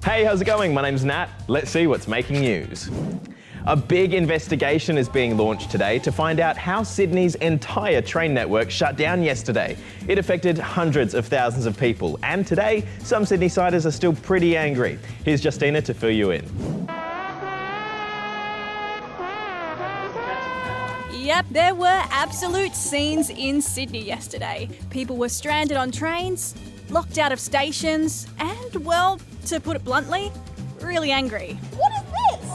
Hey, how's it going? My name's Nat. Let's see what's making news. A big investigation is being launched today to find out how Sydney's entire train network shut down yesterday. It affected hundreds of thousands of people, and today, some Sydney-siders are still pretty angry. Here's Justina to fill you in. Yep, there were absolute scenes in Sydney yesterday. People were stranded on trains, locked out of stations, and, well, to put it bluntly, really angry. What is this?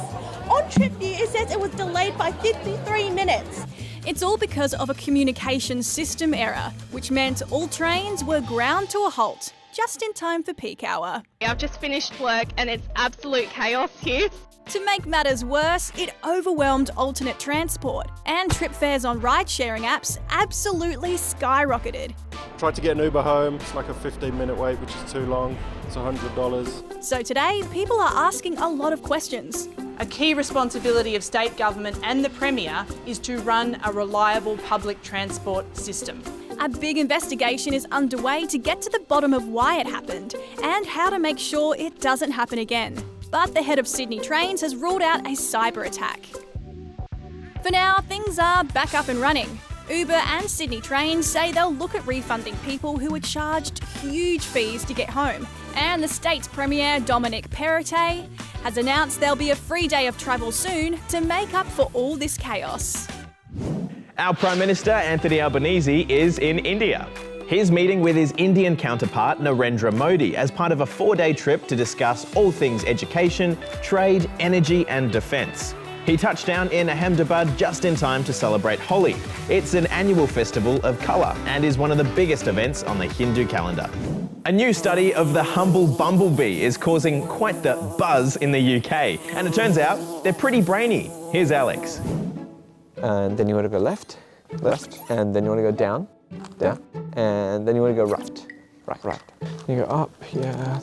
On TripView, it says it was delayed by 53 minutes. It's all because of a communications system error, which meant all trains were ground to a halt, just in time for peak hour. I've just finished work and it's absolute chaos here. To make matters worse, it overwhelmed alternate transport, and trip fares on ride-sharing apps absolutely skyrocketed. Tried to get an Uber home, it's like a 15-minute wait, which is too long. It's $100. So today, people are asking a lot of questions. A key responsibility of state government and the Premier is to run a reliable public transport system. A big investigation is underway to get to the bottom of why it happened and how to make sure it doesn't happen again. But the head of Sydney Trains has ruled out a cyber attack. For now, things are back up and running. Uber and Sydney Trains say they'll look at refunding people who were charged huge fees to get home. And the state's Premier, Dominic Perrottet, has announced there'll be a free day of travel soon to make up for all this chaos. Our Prime Minister, Anthony Albanese, is in India. He's meeting with his Indian counterpart, Narendra Modi, as part of a 4-day trip to discuss all things education, trade, energy and defence. He touched down in Ahmedabad just in time to celebrate Holi. It's an annual festival of colour and is one of the biggest events on the Hindu calendar. A new study of the humble bumblebee is causing quite the buzz in the UK, and it turns out they're pretty brainy. Here's Alex. And then you want to go left, and then you want to go down, and then you want to go right. You go up, yeah.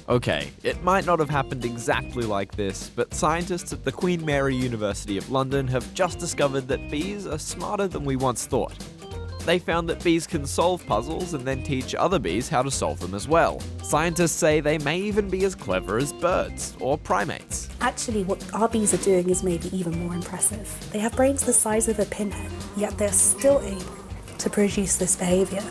Okay, it might not have happened exactly like this, but scientists at the Queen Mary University of London have just discovered that bees are smarter than we once thought. They found that bees can solve puzzles and then teach other bees how to solve them as well. Scientists say they may even be as clever as birds or primates. Actually, what our bees are doing is maybe even more impressive. They have brains the size of a pinhead, yet they're still able to produce this behaviour.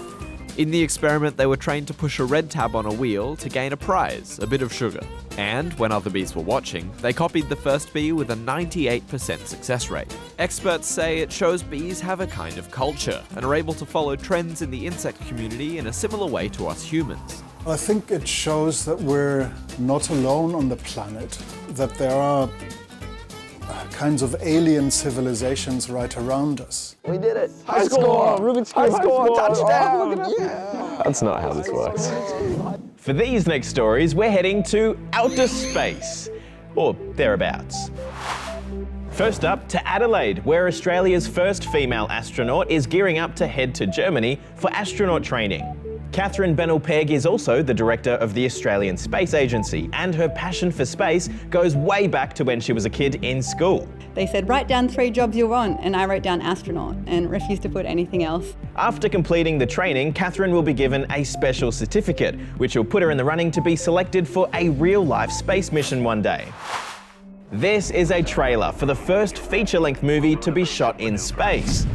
In the experiment, they were trained to push a red tab on a wheel to gain a prize, a bit of sugar. And when other bees were watching, they copied the first bee with a 98% success rate. Experts say it shows bees have a kind of culture and are able to follow trends in the insect community in a similar way to us humans. I think it shows that we're not alone on the planet, that there are kinds of alien civilizations right around us. We did it! High score! Rubik's Cube, high score! Touchdown! Yeah. That's not how this works. For these next stories, we're heading to outer space, or thereabouts. First up, to Adelaide, where Australia's first female astronaut is gearing up to head to Germany for astronaut training. Catherine Bennell-Pegg is also the director of the Australian Space Agency, and her passion for space goes way back to when she was a kid in school. They said, write down 3 jobs you want, and I wrote down astronaut and refused to put anything else. After completing the training, Catherine will be given a special certificate, which will put her in the running to be selected for a real-life space mission one day. This is a trailer for the first feature-length movie to be shot in space.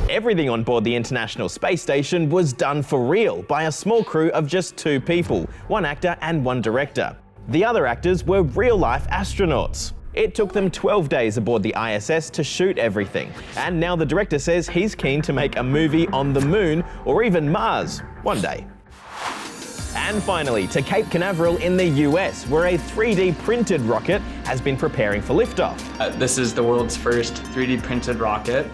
Everything on board the International Space Station was done for real by a small crew of just 2 people, 1 actor and 1 director. The other actors were real-life astronauts. It took them 12 days aboard the ISS to shoot everything, and now the director says he's keen to make a movie on the Moon or even Mars one day. And finally, to Cape Canaveral in the US, where a 3D printed rocket has been preparing for liftoff. This is the world's first 3D printed rocket.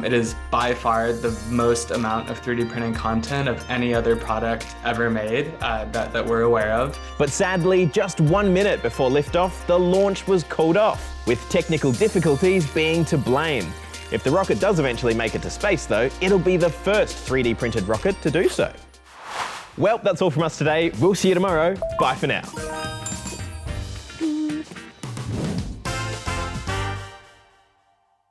It is by far the most amount of 3D printing content of any other product ever made that we're aware of. But sadly, just 1 minute before liftoff, the launch was called off, with technical difficulties being to blame. If the rocket does eventually make it to space though, it'll be the first 3D printed rocket to do so. Well, that's all from us today. We'll see you tomorrow. Bye for now.